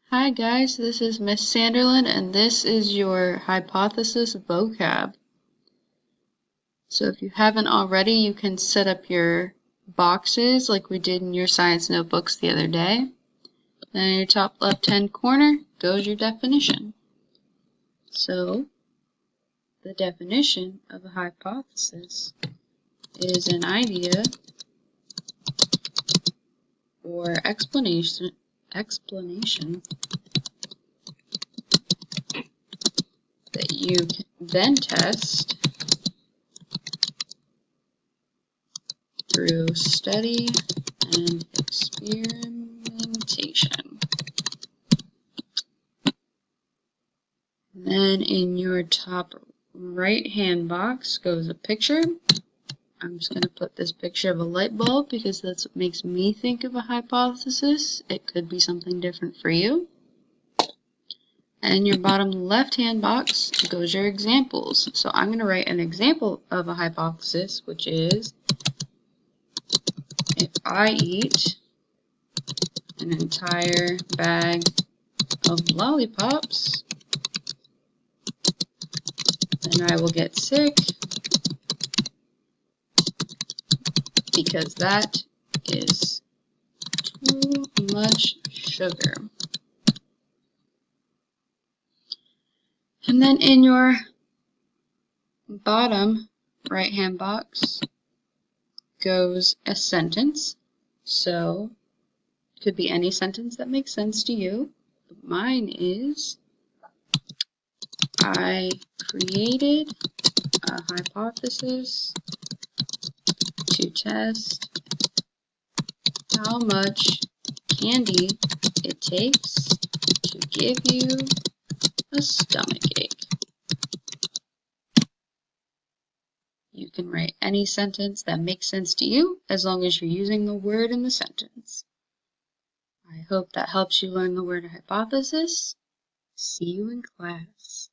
Hi guys, this is Miss Sanderlin and this is your hypothesis vocab. So if you haven't already, you can set up your boxes like we did in your science notebooks the other day. Then in your top left-hand corner goes your definition. So the definition of a hypothesis is an idea or explanation that you then test through study and experimentation. And then in your top right-hand box goes a picture. I'm just going to put this picture of a light bulb because that's what makes me think of a hypothesis. It could be something different for you. And in your bottom left-hand box goes your examples. So I'm going to write an example of a hypothesis, which is, if I eat an entire bag of lollipops, then I will get sick because that is too much sugar. And then in your bottom right-hand box goes a sentence. So it could be any sentence that makes sense to you. But mine is, I created a hypothesis to test how much candy it takes to give you a stomachache. You can write any sentence that makes sense to you as long as you're using the word in the sentence. I hope that helps you learn the word hypothesis. See you in class.